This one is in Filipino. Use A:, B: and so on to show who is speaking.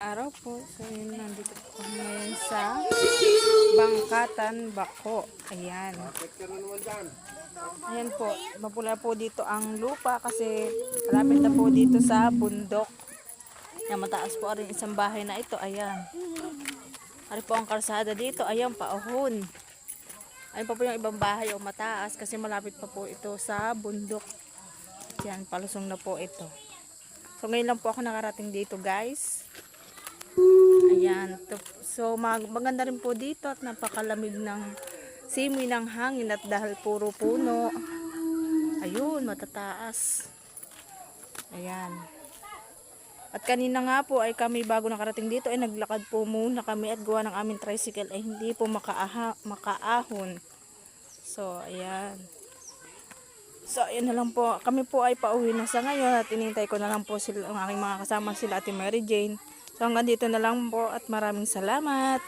A: Araw po, so yun, nandito po kami ngayon sa Bangkatan, Bako. Ayan. Ayan po, mapula po dito ang lupa kasi malapit na po dito sa bundok. Ayan, mataas po rin isang bahay na ito. Ayan. Ari po ang kalsada dito. Ayan, paahon. Ayan pa po yung ibang bahay o mataas kasi malapit pa po ito sa bundok. Ayan, palusong na po ito. So ngayon lang po ako nakarating dito, guys. Ayan. So maganda rin po dito at napakalamig ng simoy ng hangin at dahil puro puno. Ayun, matataas. Ayan. At kanina nga po ay kami bago nakarating dito ay naglakad po muna kami at gawa ng aming tricycle ay hindi po makaahon. So ayan. So ayan na lang po. Kami po ay pauwi na sa ngayon at inintay ko na lang po sila, ang aking mga kasama sila Ate Mary Jane. So hanggang dito na lang po at maraming salamat.